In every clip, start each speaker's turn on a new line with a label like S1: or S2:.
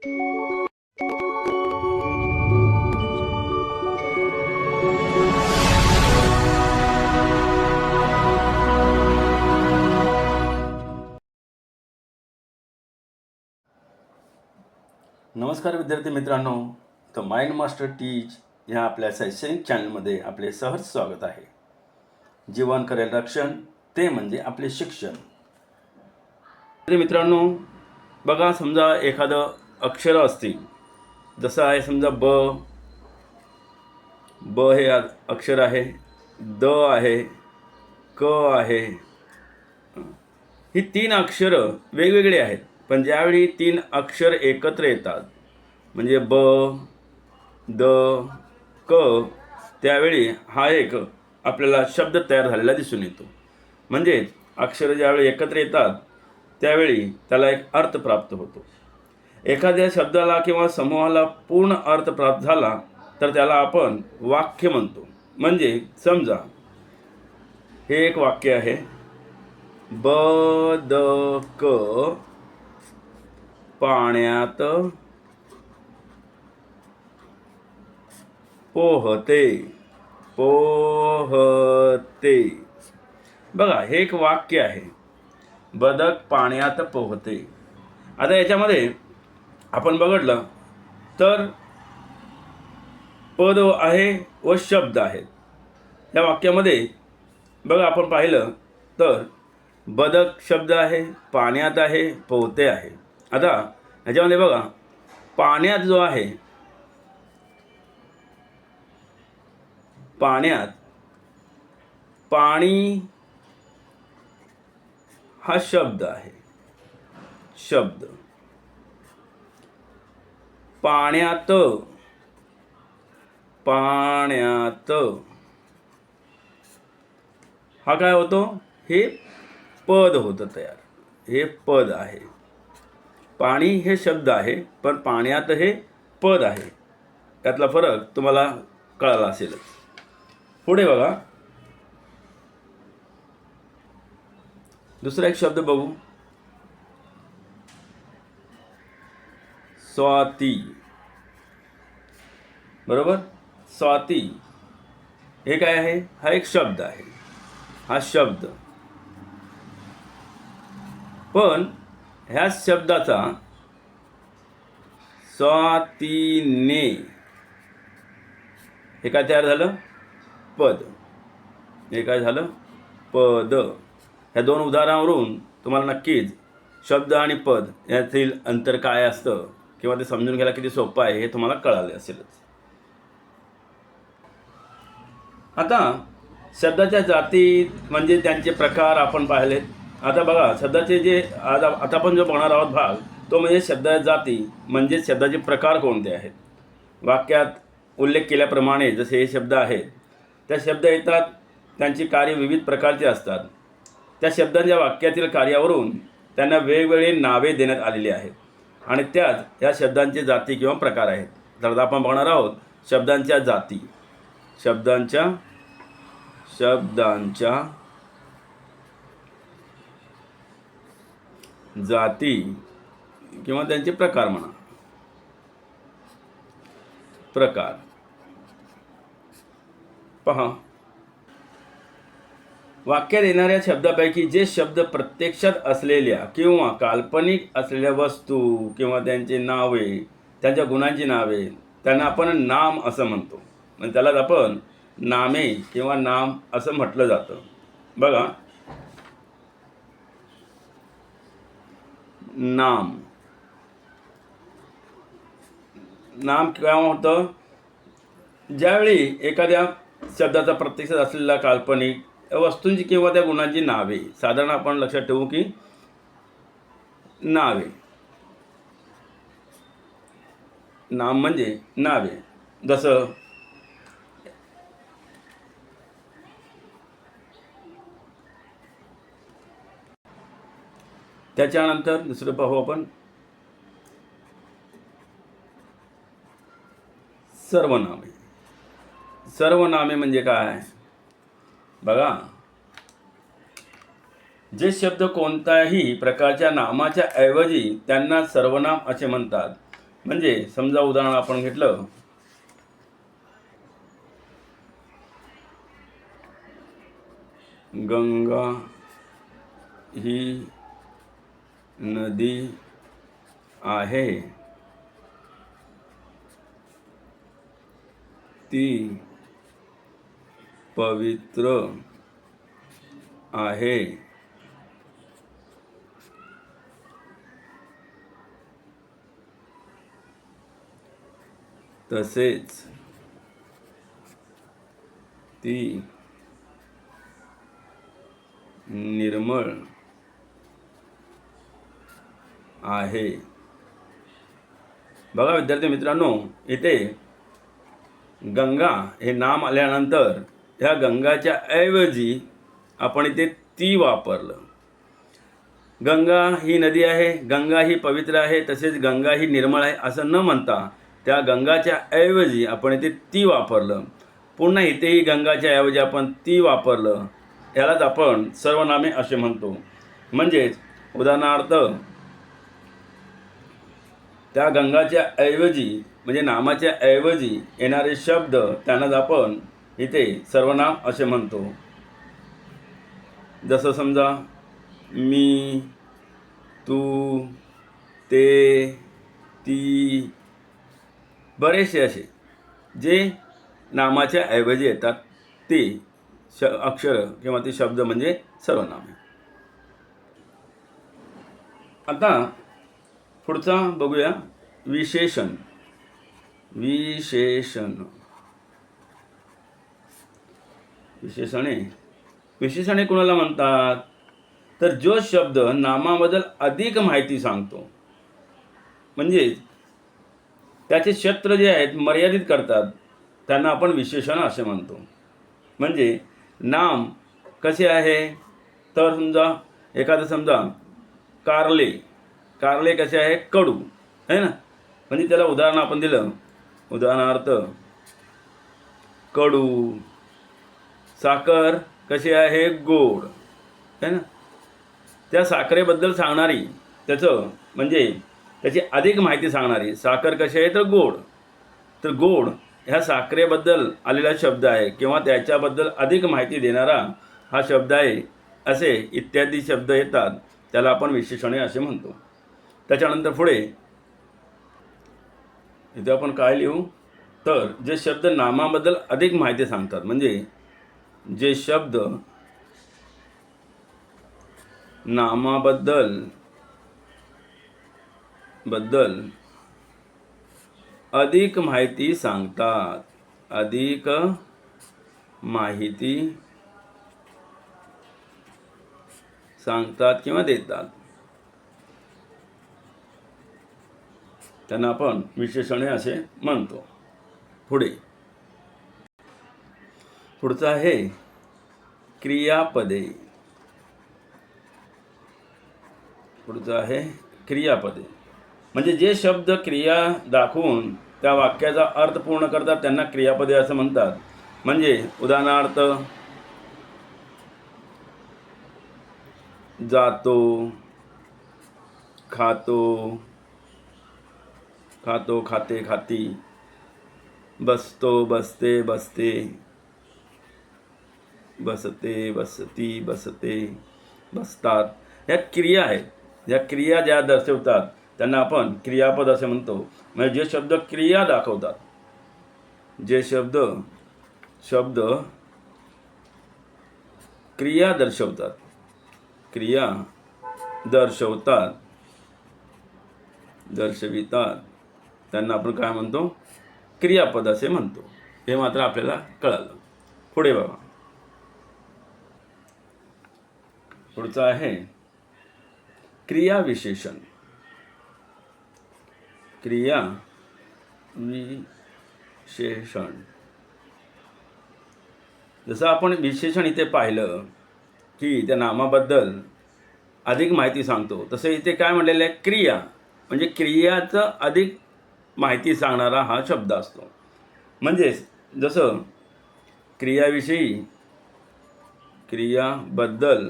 S1: नमस्कार विद्यार्थी मित्रांनो, द माइंड मास्टर टीच ह्या आपल्या शैक्षणिक चॅनलमध्ये आपले सहर्ष स्वागत आहे. जीवन करेल रक्षण ते म्हणजे आपले शिक्षण. मित्रांनो बघा, समजा एखादं अक्षर असतील, जसं आहे समजा ब हे अक्षर आहे, द आहे, क आहे. ही तीन अक्षरं वेगवेगळी आहेत, पण ज्यावेळी तीन अक्षर एकत्र येतात म्हणजे ब द क, त्यावेळी हा एक आपल्याला शब्द तयार झालेला दिसून येतो. म्हणजे अक्षरं ज्यावेळी एकत्र येतात त्यावेळी त्याला एक अर्थ प्राप्त होतो. एखाद्या शब्दाला किंवा समूहाला पूर्ण अर्थ प्राप्त झाला तर त्याला आपण वाक्य म्हणतो. म्हणजे समजा हे एक वाक्य आहे, ब द क पाण्यात पोहते. बघा, हे एक वाक्य आहे, बदक पाण्यात पोहते. आता याच्यामध्ये आपण बघितलं तर पद आहे व शब्द आहेत. या वाक्यामध्ये बघा, आपण पाहिलं तर बदक शब्द आहे, पाण्यात आहे, पोहते आहे. आता ह्याच्यामध्ये बघा, पाण्यात जो आहे, पाण्यात पाणी हा शब्द आहे. शब्द पाण्यात हा काय होतो? हे पद होतं तयार. हे पद आहे. पाणी हे शब्द आहे, पण पाण्यात हे पद आहे. त्यातला फरक तुम्हाला कळाला असेलच. पुढे बघा, दुसरा एक शब्द बघू, स्वाती. बरोबर, स्वाती हे काय आहे? हा एक शब्द आहे. हा शब्द, पण ह्या शब्दाचा स्वातीने हे काय तयार झालं? पद. हे काय झालं? पद. ह्या दोन उदाहरणावरून तुम्हाला नक्कीच शब्द आणि पद यातील अंतर काय असतं किंवा ते समजून घ्यायला किती सोपं आहे हे तुम्हाला कळाले असेलच. आता शब्दाच्या जाती म्हणजे त्यांचे प्रकार आपण पाहिलेत. आता बघा, शब्दाचे जे आता आपण जो बघणार आहोत भाग, तो म्हणजे शब्दाच्या जाती म्हणजे शब्दाचे प्रकार कोणते आहेत. वाक्यात उल्लेख केल्याप्रमाणे जसे हे शब्द आहेत, त्या शब्द येतात, त्यांची कार्य विविध प्रकारची असतात. त्या शब्दांच्या वाक्यातील कार्यावरून त्यांना वेगवेगळी नावे देण्यात आलेली आहेत आणि त्यात ह्या शब्दांचे जाती किंवा प्रकार आहेत. तर आपण बघणार आहोत शब्दांच्या जाती. शब्दांच्या जाती किंवा त्यांचे प्रकार म्हणा. प्रकार पहा, वाक्यात येणाऱ्या शब्दापैकी जे शब्द प्रत्यक्षात असलेल्या किंवा काल्पनिक असलेल्या वस्तू किंवा त्यांची नावे, त्यांच्या गुणांची नावे, त्यांना आपण नाम असं म्हणतो. म्हणजे त्यालाच आपण नामे किंवा नाम असं म्हटलं जातं. बघा, नाम केव्हा होतं? ज्यावेळी एखाद्या शब्दाचा प्रत्यक्षात असलेला काल्पनिक वस्तूंची किंवा त्या गुणांची नावे, साधारण आपण लक्षात ठेवू की नावे, नाम म्हणजे नावे. जसं त्याच्यानंतर दुसरं पाहू आपण, सर्वनामे. सर्वनामे म्हणजे काय? बघा, जे शब्द कोणत्याही प्रकारच्या नामाच्या ऐवजी त्यांना सर्वनाम असे म्हणतात म्हणजे समजा उदाहरण आपण घेतलं, गंगा ही नदी आहे, ती पवित्र आहे. तसेच ती निर्मळ आहे. बघा विद्यार्थी मित्रांनो, इथे गंगा हे नाम आल्यानंतर ह्या गंगाच्या ऐवजी आपण इथे ती वापरलं. गंगा ही नदी आहे, गंगा ही पवित्र आहे, तसेच गंगा ही निर्मळ आहे असं न म्हणता त्या गंगाच्या ऐवजी आपण इथे ती वापरलं. पुन्हा इथेही गंगाच्या ऐवजी आपण ती वापरलं. यालाच आपण सर्वनामे असे म्हणतो. म्हणजेच उदाहरणार्थ त्या गंगाच्या ऐवजी म्हणजे नामाच्या ऐवजी येणारे शब्द त्यांनाच आपण इथे सर्वनाम असे म्हणतो. जसं समजा मी, तू, ते, ती, बरेचसे असे जे नामाच्या ऐवजी येतात ते अक्षर किंवा ते शब्द म्हणजे सर्वनामे. आता पुढचा बघूया विशेषण. विशेषणे कोणाला म्हणतात? तर जो शब्द नामाबद्दल अधिक माहिती सांगतो, म्हणजे त्याचे क्षेत्र जे आहेत मर्यादित करतात, त्यांना आपण विशेषण असे म्हणतो. म्हणजे नाम कसे आहे, तर समजा एखादं समजा कारले कसे आहे, कडू आहे ना. म्हणजे त्याला उदाहरण आपण दिलं, उदाहरणार्थ कडू. साखर कशी आहे, गोड आहे ना. त्या साखरेबद्दल सांगणारी त्याचं म्हणजे त्याची अधिक माहिती सांगणारी साखर कशी आहे तर गोड. तर गोड ह्या साखरेबद्दल आलेला शब्द आहे किंवा त्याच्याबद्दल अधिक माहिती देणारा हा शब्द आहे, असे इत्यादी शब्द येतात, त्याला आपण विशेषणे असे म्हणतो. त्याच्यानंतर पुढे इथे आपण काय लिहू, तर जे शब्द नामाबद्दल अधिक माहिती सांगतात, म्हणजे जे शब्द नामाबद्दल अधिक माहिती सांगतात, अधिक माहिती सांगतात किंवा देतात, त्यांना आपण विशेषणे असे म्हणतो. पुढचं आहे क्रियापदे. म्हणजे जे शब्द क्रिया दाखवून त्या वाक्याचा अर्थ पूर्ण करतात त्यांना क्रियापदे असं म्हणतात. म्हणजे उदाहरणार्थ जातो, खातो, खाते, खाती, बसतो, बसते, बसते, बसते, बसती, बसते, बसतात. ह्या क्रिया आहेत. या क्रिया ज्या दर्शवतात त्यांना आपण क्रियापद असे म्हणतो. म्हणजे जे शब्द क्रिया दाखवतात, जे शब्द क्रिया दर्शवितात, त्यांना आपण काय म्हणतो, क्रियापद असे म्हणतो. हे मात्र आपल्याला कळालं. पुढे बघा, पुढचं आहे क्रियाविशेषण. जसं आपण विशेषण इथे पाहिलं की त्या नामाबद्दल अधिक माहिती सांगतो, तसं इथे काय म्हणलेलं आहे, क्रिया. म्हणजे क्रियाचं अधिक माहिती सांगणारा हा शब्द असतो. म्हणजेच जसं क्रियाबद्दल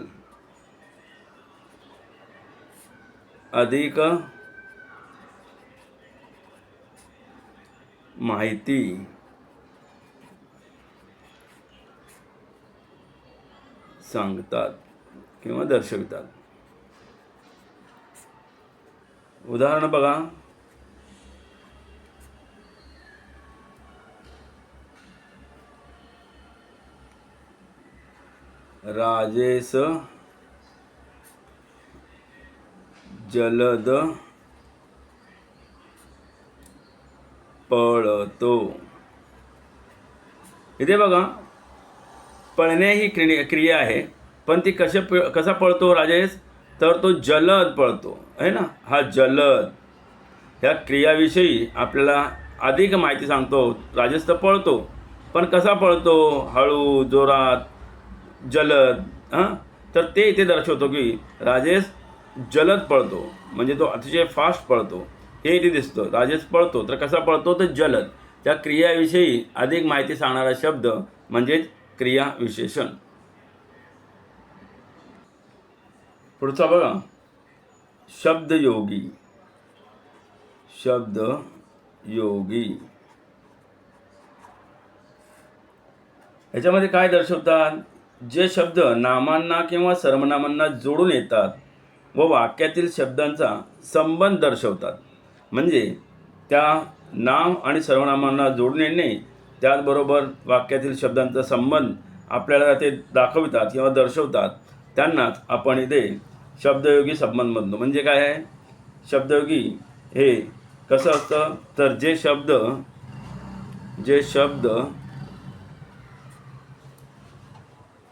S1: अधिक माहिती सांगतात किंवा दर्शवितात. उदाहरण बघा. राजेश जलद पळतो. इथे बघा, पळणे ही क्रिया आहे, पण ती कसा पळतो राजेश, तर तो जलद पळतो आहे ना. हा जलद ह्या क्रियाविषयी आपल्याला अधिक माहिती सांगतो. राजेश तर पळतो, पण कसा पळतो, हळू, जोरात, जलद. तर ते इथे दर्शवतो की राजेश जलद पळतो, म्हणजे तो अतिशय फास्ट पळतो, हे इथे दिसतं. राजेश पळतो, तर कसा पळतो, तर जलद. त्या क्रियाविषयी अधिक माहिती सांगणारा शब्द म्हणजेच क्रियाविशेषण. पुढचा बघा, शब्दयोगी. शब्दयोगी ह्याच्यामध्ये काय दर्शवतात, जे शब्द नामांना किंवा सर्वनामांना जोडून येतात व वाक्यातील शब्दांचा संबंध दर्शवतात. म्हणजे त्या नाम आणि सर्वनामांना जोडून येणे, त्याचबरोबर वाक्यातील शब्दांचा संबंध आपल्याला ते दाखवितात किंवा दर्शवतात, त्यांनाच आपण इथे शब्दयोगी संबंध म्हणतो. म्हणजे काय आहे शब्दयोगी, हे कसं असतं, तर जे शब्द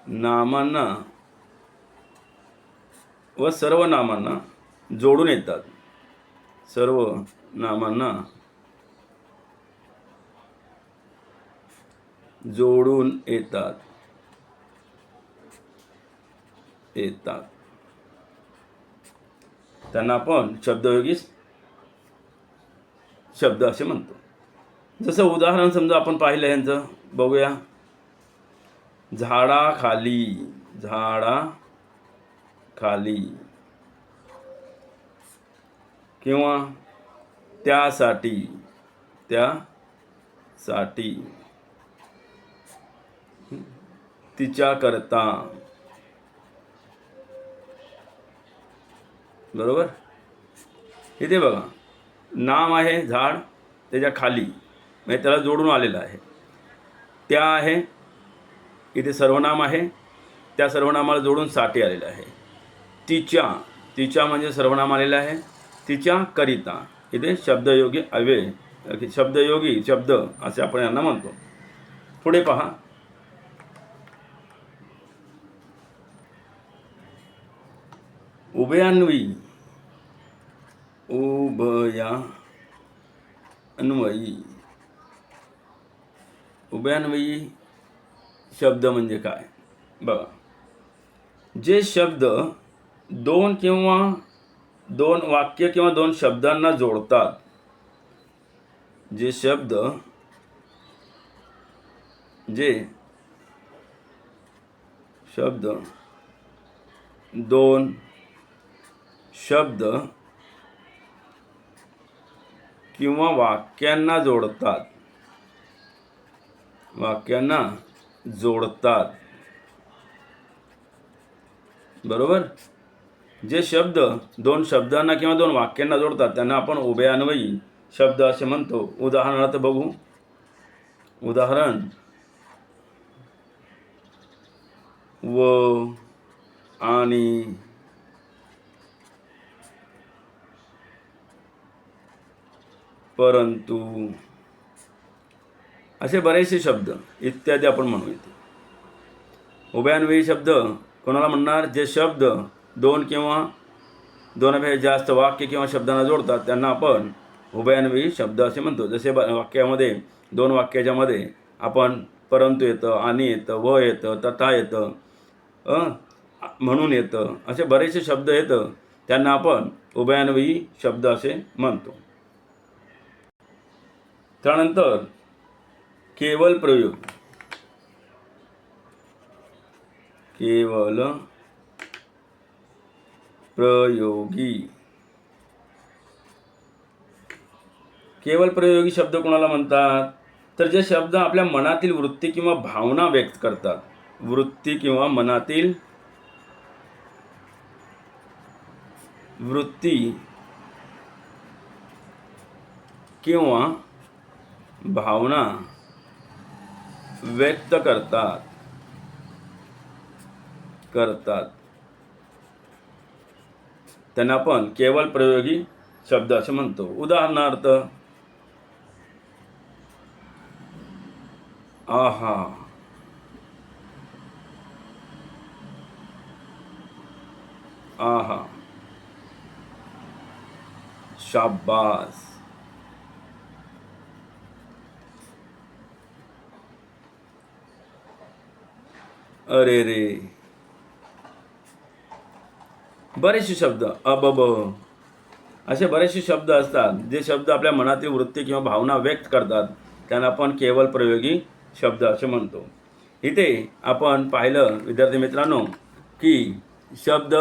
S1: नामांना व सर्वनामांना जोडून येतात. सर्वनामांना जोडून येतात त्यांना आपण शब्दयोगी शब्द असे म्हणतो. जसं उदाहरण समजा आपण पाहिलं यांचं, बघूया. झाडाखाली किंवा त्यासाठी तिच्याकरता. बरोबर. इथे बघा, नाम आहे झाड, त्याच्या खाली म्हणजे त्याला जोडून आलेलं आहे. त्या आहे, इथे सर्वनाम आहे, त्या सर्वनामाला जोडून साठी आलेलं आहे. तिच्या म्हणजे सर्वनाम आलेलं आहे. तिच्याकरिता इथे शब्दयोगी शब्दयोगी शब्द असे आपण यांना म्हणतो. पुढे पहा, उभयान्वयी शब्द म्हणजे काय बघा. जे शब्द दोन वाक्य किंवा दोन शब्दांना जोडतात. जे शब्द दोन शब्द किंवा वाक्यांना जोडतात. बरोबर. जे शब्द दोन शब्दांना किंवा दोन वाक्यांना जोडतात त्यांना आपण उभयान्वयी शब्द असे म्हणतो. उदाहरणार्थ बघू. उदाहरण, व, आणि, परंतु असे बरेचसे शब्द इत्यादी आपण म्हणू येते. उभयान्वयी शब्द कोणाला म्हणणार, जे शब्द दोन किंवा दोनपेक्षा जास्त वाक्य किंवा शब्दांना जोडतात त्यांना आपण उभयान्वयी शब्द असे म्हणतो. जसे वाक्यामध्ये दोन वाक्याच्यामध्ये आपण परंतु येतं, आणि येतं, व येतं, तथा येतं, म्हणून येतं, असे बरेचसे शब्द येतं, त्यांना आपण उभयान्वयी शब्द असे म्हणतो. त्यानंतर केवल प्रयोग. केवळ प्रयोगी शब्द कोणाला म्हणतात? तर जे शब्द आपल्या मनातील वृत्ती किंवा भावना व्यक्त करतात. वृत्ती किंवा मनातील वृत्ती किंवा भावना व्यक्त करतात त्यांना आपण केवळ प्रयोगी शब्द असे म्हणतो. उदाहरणार्थ, आहा, आहा, शाबास, अरे रे. बरेचसे शब्द, अबब, असे बरेचसे शब्द असतात जे शब्द आपल्या मनातील वृत्ती किंवा भावना व्यक्त करतात त्यांना आपण केवळ प्रयोगी शब्द असे म्हणतो. इथे आपण पाहिलं विद्यार्थी मित्रांनो की शब्द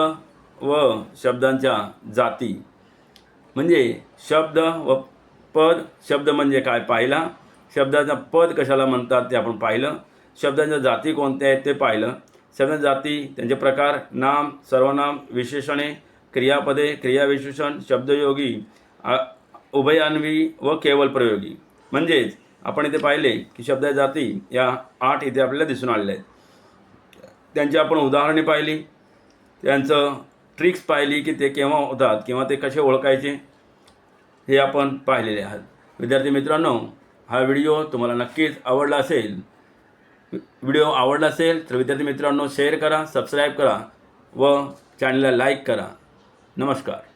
S1: व शब्दांच्या जाती म्हणजे शब्द व पद. शब्द म्हणजे काय पाहिला, शब्दाचा पद कशाला म्हणतात ते आपण पाहिलं, शब्दांच्या जाती कोणत्या आहेत ते पाहिलं, शब्दांच्या जाती, त्यांचे प्रकार, नाम, सर्वनाम, विशेषणे, क्रियापदे, क्रियाविशेषण, शब्दयोगी, उभयान्वी व केवळ प्रयोगी. म्हणजेच आपण इथे पाहिले की शब्दाच्या जाती या 8 इथे आपल्याला दिसून आलेल्या आहेत. त्यांची आपण उदाहरणे पाहिली, त्यांचं ट्रिक्स पाहिली की ते केव्हा होतात किंवा ते कसे ओळखायचे हे आपण पाहिलेले आहात. विद्यार्थी मित्रांनो, हा व्हिडिओ तुम्हाला नक्कीच आवडला असेल. व्हिडिओ आवडला असेल तर विद्यार्थी मित्रांनो शेअर करा, सबस्क्राईब करा व चॅनलला लाईक करा. नमस्कार.